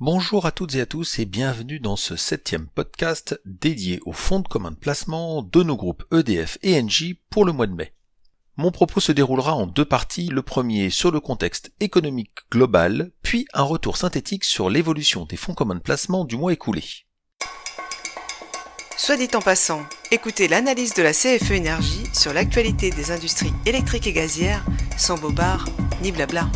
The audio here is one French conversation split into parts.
Bonjour à toutes et à tous et bienvenue dans ce 7e podcast dédié aux fonds de commun de placement de nos groupes EDF et Engie pour le mois de mai. Mon propos se déroulera en deux parties, le premier sur le contexte économique global, puis un retour synthétique sur l'évolution des fonds communs de placement du mois écoulé. Soit dit en passant, écoutez l'analyse de la CFE Énergie sur l'actualité des industries électriques et gazières, sans bobards ni blabla.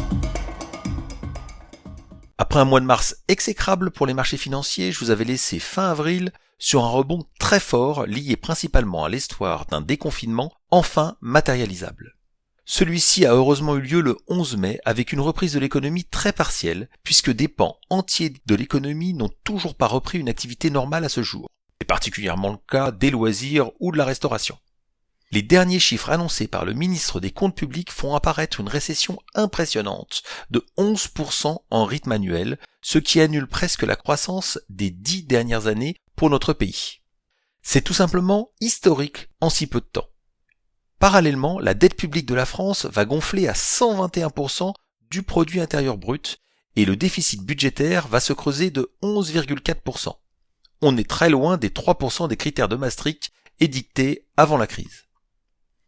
Après un mois de mars exécrable pour les marchés financiers, je vous avais laissé fin avril sur un rebond très fort lié principalement à l'espoir d'un déconfinement enfin matérialisable. Celui-ci a heureusement eu lieu le 11 mai avec une reprise de l'économie très partielle puisque des pans entiers de l'économie n'ont toujours pas repris une activité normale à ce jour. C'est particulièrement le cas des loisirs ou de la restauration. Les derniers chiffres annoncés par le ministre des Comptes publics font apparaître une récession impressionnante de 11% en rythme annuel, ce qui annule presque la croissance des 10 dernières années pour notre pays. C'est tout simplement historique en si peu de temps. Parallèlement, la dette publique de la France va gonfler à 121% du produit intérieur brut et le déficit budgétaire va se creuser de 11,4%. On est très loin des 3% des critères de Maastricht édictés avant la crise.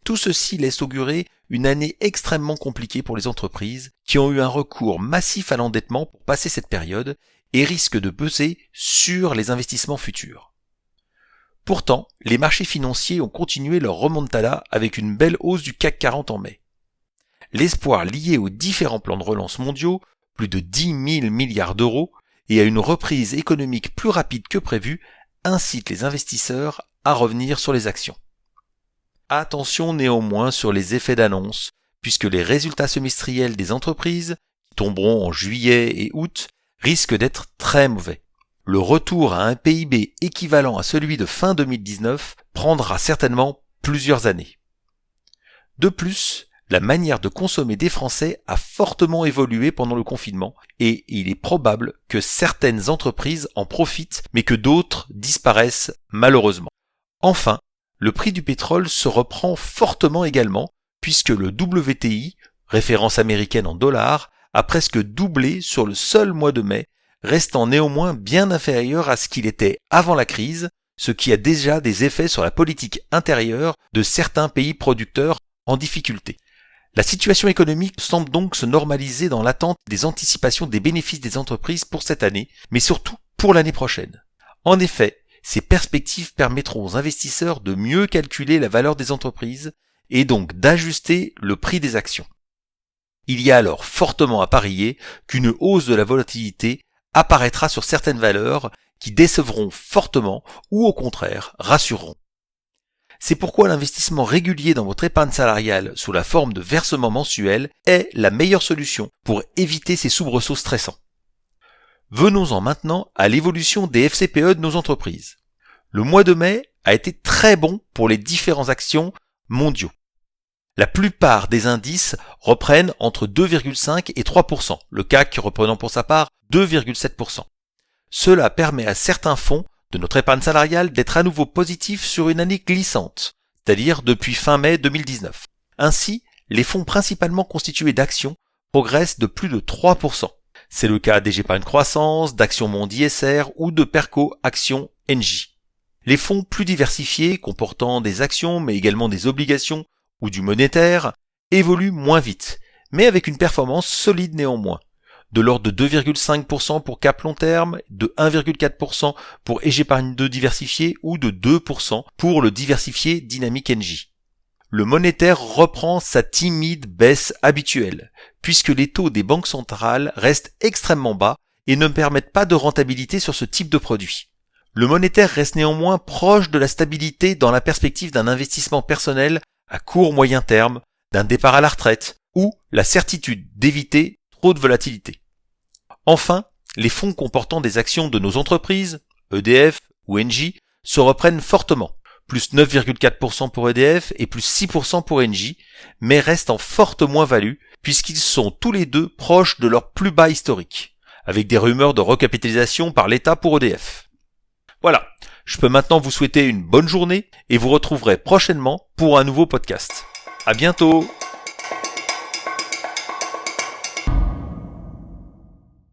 Tout ceci laisse augurer une année extrêmement compliquée pour les entreprises qui ont eu un recours massif à l'endettement pour passer cette période et risquent de peser sur les investissements futurs. Pourtant, les marchés financiers ont continué leur remontada avec une belle hausse du CAC 40 en mai. L'espoir lié aux différents plans de relance mondiaux, plus de 10 000 milliards d'euros, et à une reprise économique plus rapide que prévu, incite les investisseurs à revenir sur les actions. Attention néanmoins sur les effets d'annonce, puisque les résultats semestriels des entreprises, qui tomberont en juillet et août, risquent d'être très mauvais. Le retour à un PIB équivalent à celui de fin 2019 prendra certainement plusieurs années. De plus, la manière de consommer des Français a fortement évolué pendant le confinement et il est probable que certaines entreprises en profitent mais que d'autres disparaissent malheureusement. Enfin, le prix du pétrole se reprend fortement également puisque le WTI, référence américaine en dollars, a presque doublé sur le seul mois de mai, restant néanmoins bien inférieur à ce qu'il était avant la crise, ce qui a déjà des effets sur la politique intérieure de certains pays producteurs en difficulté. La situation économique semble donc se normaliser dans l'attente des anticipations des bénéfices des entreprises pour cette année, mais surtout pour l'année prochaine. En effet, ces perspectives permettront aux investisseurs de mieux calculer la valeur des entreprises et donc d'ajuster le prix des actions. Il y a alors fortement à parier qu'une hausse de la volatilité apparaîtra sur certaines valeurs qui décevront fortement ou au contraire rassureront. C'est pourquoi l'investissement régulier dans votre épargne salariale sous la forme de versements mensuels est la meilleure solution pour éviter ces soubresauts stressants. Venons-en maintenant à l'évolution des FCPE de nos entreprises. Le mois de mai a été très bon pour les différentes actions mondiaux. La plupart des indices reprennent entre 2,5 et 3%, le CAC reprenant pour sa part 2,7%. Cela permet à certains fonds de notre épargne salariale d'être à nouveau positifs sur une année glissante, c'est-à-dire depuis fin mai 2019. Ainsi, les fonds principalement constitués d'actions progressent de plus de 3%. C'est le cas d'Épargne Croissance, d'Action Monde ISR ou de Perco Action Engie. Les fonds plus diversifiés, comportant des actions mais également des obligations ou du monétaire, évoluent moins vite, mais avec une performance solide néanmoins, de l'ordre de 2,5% pour Cap Long Terme, de 1,4% pour Épargne 2 diversifié ou de 2% pour le diversifié Dynamique Engie. Le monétaire reprend sa timide baisse habituelle, puisque les taux des banques centrales restent extrêmement bas et ne permettent pas de rentabilité sur ce type de produit. Le monétaire reste néanmoins proche de la stabilité dans la perspective d'un investissement personnel à court-moyen terme, d'un départ à la retraite ou la certitude d'éviter trop de volatilité. Enfin, les fonds comportant des actions de nos entreprises, EDF ou Engie, se reprennent fortement, plus 9,4% pour EDF et plus 6% pour Engie, mais restent en forte moins-value puisqu'ils sont tous les deux proches de leur plus bas historique, avec des rumeurs de recapitalisation par l'État pour EDF. Voilà, je peux maintenant vous souhaiter une bonne journée et vous retrouverez prochainement pour un nouveau podcast. À bientôt!